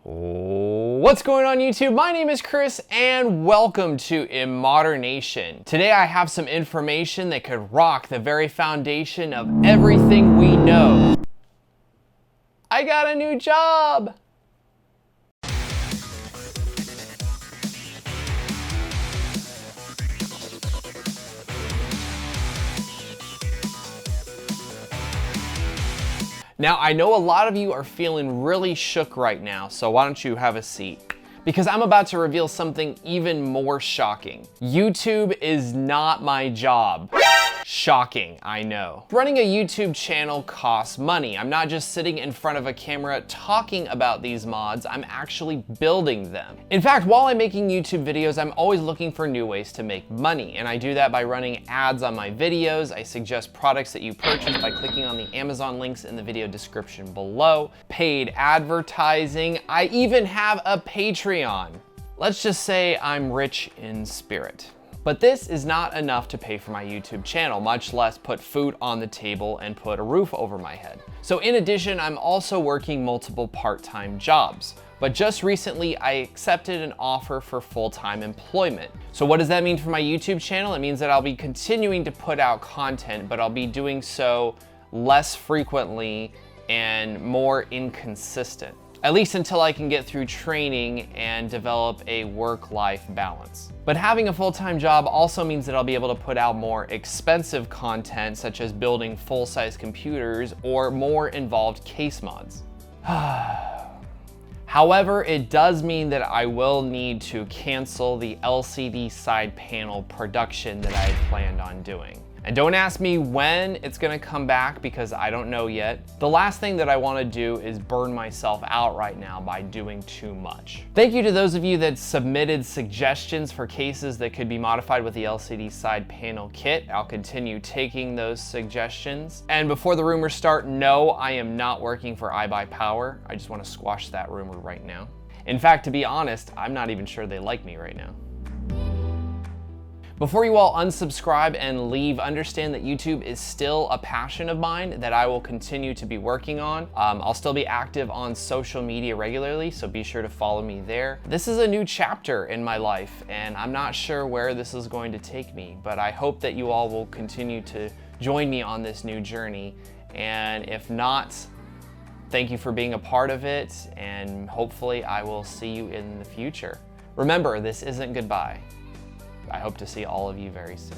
What's going on YouTube? My name is Chris and welcome to ImmodderNation. Today I have some information that could rock the very foundation of everything we know. I got a new job! Now, I know a lot of you are feeling really shook right now, so why don't you have a seat? Because I'm about to reveal something even more shocking. YouTube is not my job. Shocking, I know. Running a YouTube channel costs money. I'm not just sitting in front of a camera talking about these mods, I'm actually building them. In fact, while I'm making YouTube videos, I'm always looking for new ways to make money, and I do that by running ads on my videos. I suggest products that you purchase by clicking on the Amazon links in the video description below. Paid advertising. I even have a Patreon. Let's just say I'm rich in spirit. But this is not enough to pay for my YouTube channel, much less put food on the table and put a roof over my head. So in addition, I'm also working multiple part-time jobs. But just recently, I accepted an offer for full-time employment. So what does that mean for my YouTube channel? It means that I'll be continuing to put out content, but I'll be doing so less frequently and more inconsistent. At least until I can get through training and develop a work-life balance. But having a full-time job also means that I'll be able to put out more expensive content, such as building full-size computers or more involved case mods. However, it does mean that I will need to cancel the LCD side panel production that I had planned on doing. And don't ask me when it's gonna come back because I don't know yet. The last thing that I wanna do is burn myself out right now by doing too much. Thank you to those of you that submitted suggestions for cases that could be modified with the LCD side panel kit. I'll continue taking those suggestions. And before the rumors start, no, I am not working for iBuyPower. I just wanna squash that rumor right now. In fact, to be honest, I'm not even sure they like me right now. Before you all unsubscribe and leave, understand that YouTube is still a passion of mine that I will continue to be working on. I'll still be active on social media regularly, so be sure to follow me there. This is a new chapter in my life, and I'm not sure where this is going to take me, but I hope that you all will continue to join me on this new journey. And if not, thank you for being a part of it, and hopefully I will see you in the future. Remember, this isn't goodbye. I hope to see all of you very soon.